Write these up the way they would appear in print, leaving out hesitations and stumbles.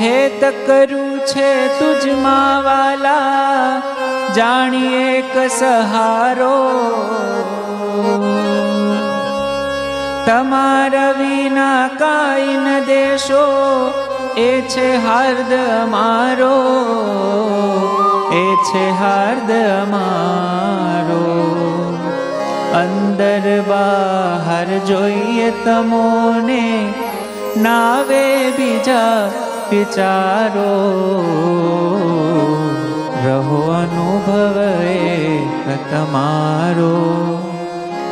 હેત કરું છે તુજમાં વાલા, જાણીએ એક સહારો. તમારા વિના કાંઈ ન દેશો, એ છે હાર્દ અમારો, એ છે હાર્દ અમારો. અંદર બહાર જોઈએ તમોને, નાવે બીજા વિચારો. રહો અનુભવ એક તમારો,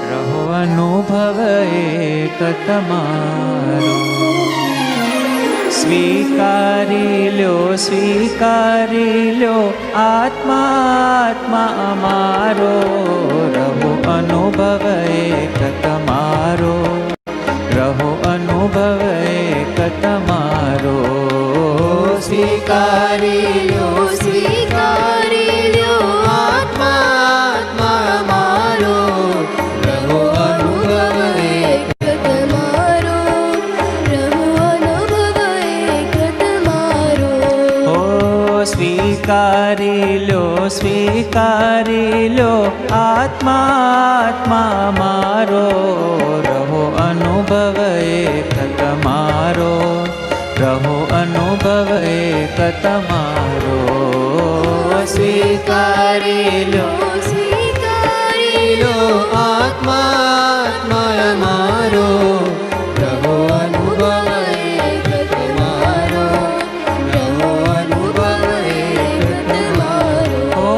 રહો અનુભવ એક તમારો. સ્વીકારી લ્યો આત્મા આત્મા અમારો. રહો અનુભવ એક તમારો, રહો અનુભવ એક તમારો. સ્વીકારી લ્યો આત્મા આત્મા અમારો. રહો અનુભવ એક તમારો, રહો અનુભવ એક તમારો. ઓ સ્વીકારી લ્યો આત્મા આત્મા અમારો. રહો અનુભવ એક તમારો, રહો અનુભવ એક તમારો. સ્વીકારી લો આત્મા આત્મા અમારો. રહો અનુભવ એક તમારો, રહો અનુભવ એક તમારો. ઓ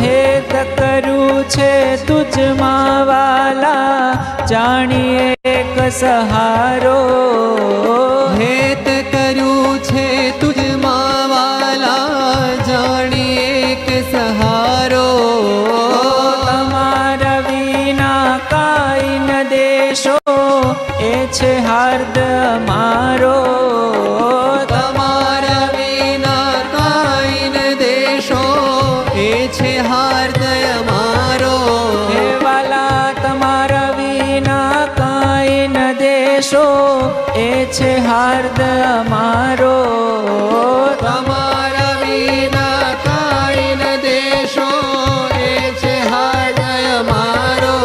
હેત કરું છે તુજમાં વાલા, જાણીએ એક સહારો. હેત કર્યું છે તુજમાં વાલા, જાણીએ એક સહારો. તમારા વિના કાંઈ ન દેશો, એ છે હાર્દ અમારો. તમારા વિના કાંઈ ન દેશો, એ છે હાર્દ અમારો. હે વાલા તમારા વિના કાંઈ ન દેશો, એ છે હાર્દ અમારો. તમારા વિના કાંઈ ન દેશો, એ છે હાર્દ અમારો.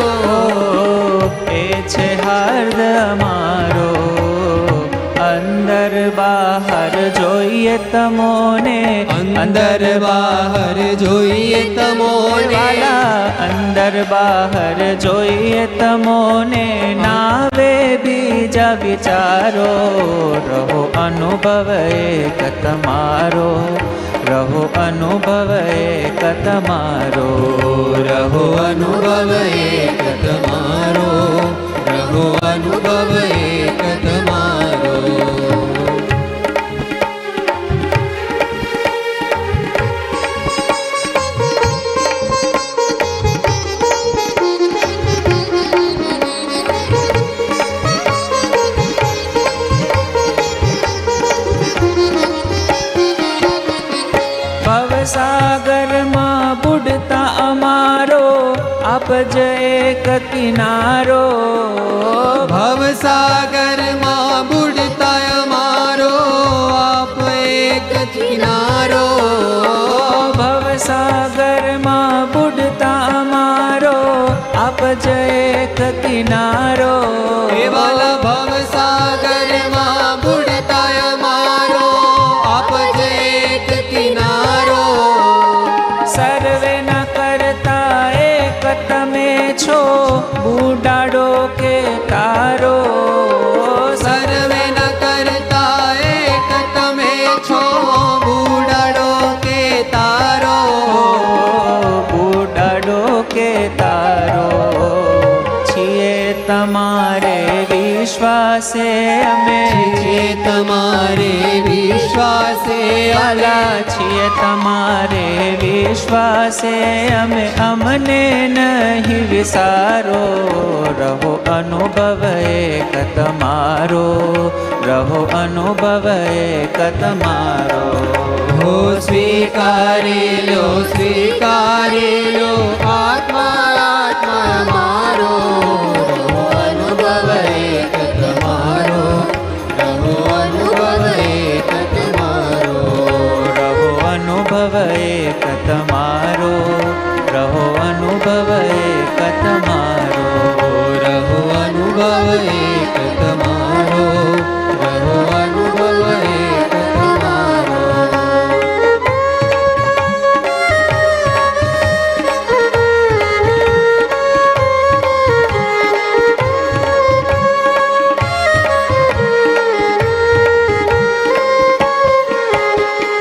એ છે હાર્દ અમારો. અંદર બહાર જોઈએ તમોને, અંદર બહાર જોઈએ તમોને. વાલા અંદર બહાર જોઈએ તમોને, નાવે બીજા વિચારો. રહો અનુભવ એક તમારો, રહો અનુભવ એક તમારો. રહો અનુભવ એક તમારો, રહો અનુભવ એક તમારો. ભવસાગરમાં બુડતા અમારો, આપ જ એક કિનારો. ભવસાગરમાં બુડતા અમારો, આપ એક કિનારો. ભવસાગરમાં બુડતા અમારો, આપ જ એક કિનારો. હે વાલા ભવસાગરમાં બુડતા અમારો, આપ જ એક કિનારો. સર્વે ન કરતા એક તમે છો, બુડાડો કે તારો. સર્વે ન કરતા એક તમે છો, બુડાડો કે તારો. બુડાડો કે તારો. છીએ તમારે વિશ્વાસે અમે, છીએ તમારે વિશ્વાસે વાલા છીએ તમારે વિશ્વાસે અમે, અમને નહીં વિસારો. રહો અનુભવ એક તમારો, રહો અનુભવ એક તમારો. હો સ્વીકારી લો આત્મા આત્મા મારો. રહો અનુભવ એક તમારો, રહો અનુભવ એક અનુભવ એક તમારો, રહો અનુભવ એક તમારો. રહો અનુભવ એક તમારો, રહો અનુભવ એક તમારો.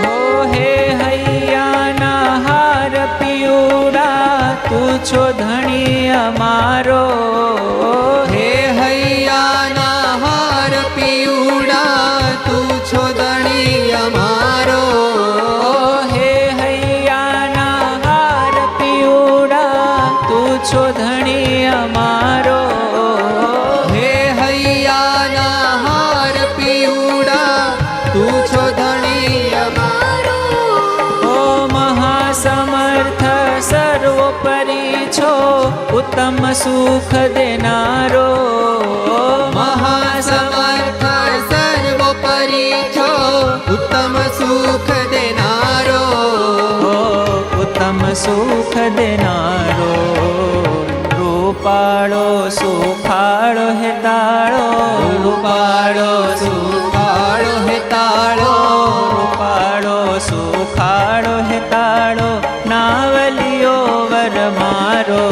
હો હે હૈયાના હાર પિયુડા, તું છો ધણી અમારો. હે હૈયાના હાર પિયુડા, તું છો ધણી અમારો. હે હૈયાના હાર પિયુડા, તું છો ધણી અમારો. હે હૈયાના હાર પિયુડા, તું છો ધણી અમારો. ઓ મહાસમર્થ સર્વોપરી છો, ઉત્તમ સુખ દેનારો. મહાસમર્થ સર્વોપરી છો, ઉત્તમ સુખ દેનારો. ઉત્તમ સુખ દેનારો. રૂપાળો સુખાળો હેતાળો, રૂપાળો સુખાળો હેતાળો. રૂપાળો સુખાળો હેતાળો, નાવલિયો વર મારો.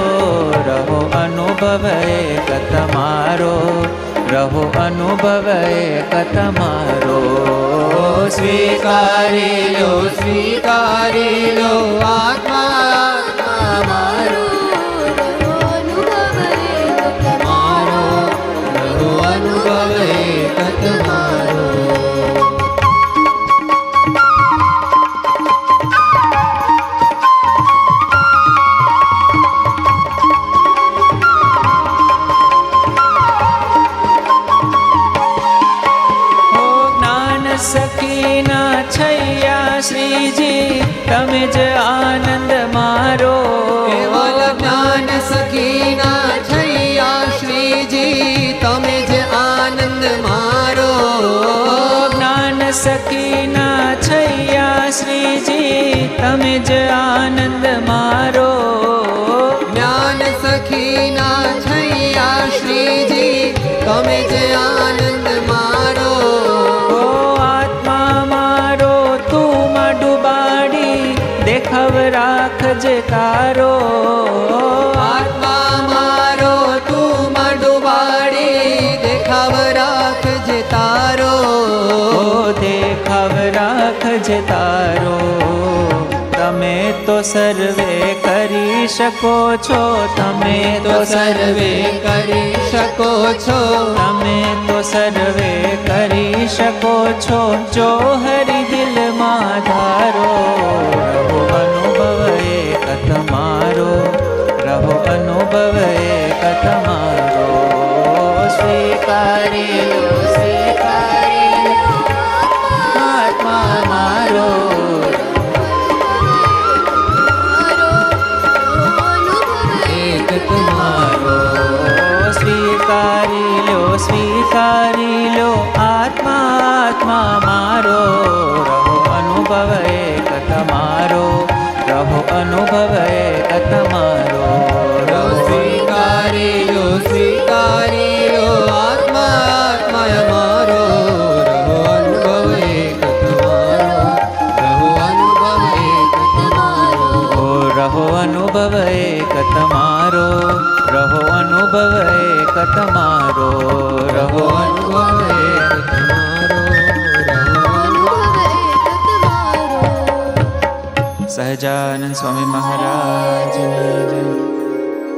રહો અનુભવ એક તમારો, રહો અનુભવ એક તમારો. સ્વીકારી લો, સ્વીકારી લો આત્મા મારો. મારો રહો અનુભવ એક તમારો. હો જ્ઞાન સખીના છૈયા શ્રીજી, તમે જ આનંદ મારો. કેવલ જ્ઞાન સખીના છૈયા શ્રીજી, તમે જ આનંદ મારો. જ્ઞાન સખીના છૈયા શ્રીજી, તમે જ આનંદ મારો. જ્ઞાન સખીના છૈયા શ્રીજી, તમે જ આનંદ મારો. ઓ આત્મા મારો તું માં ડુબાડી, દેખાવ રાખજે તારો. આત્મા મારો તું માં ડુબાડી, દેખાવ રાખજે તારો. ઓ દેખાવ રાખજે તારો. તમે તો સર્વે કરી શકો છો, તમે તો સર્વે કરી શકો છો. તમે તો સર્વે કરી શકો છો, જો હરિ દિલમાં ધારો. રહો અનુભવ એક તમારો, રહો અનુભવ એક તમારો. સ્વીકારી લો, સ્વીકારી લો આત્મા મારો. એક તમારો. સ્વીકારી લો, સ્વીકારી લો આત્મા આત્મા મારો. રહો અનુભવ એક તમારો, રહો અનુભવ એક તમારો. સ્વીકારી લો, સ્વીકારી લો આત્મા આત્મા મારો. રહો અનુભવ એક તમારો, રહો અનુભવ એક તમારો. રહો અનુભવ એક તમારો, રહો અનુભવ એક તમારો. રહો અનુભવ એક તમારો, રહો સહજાનંદ સ્વામી મહારાજ.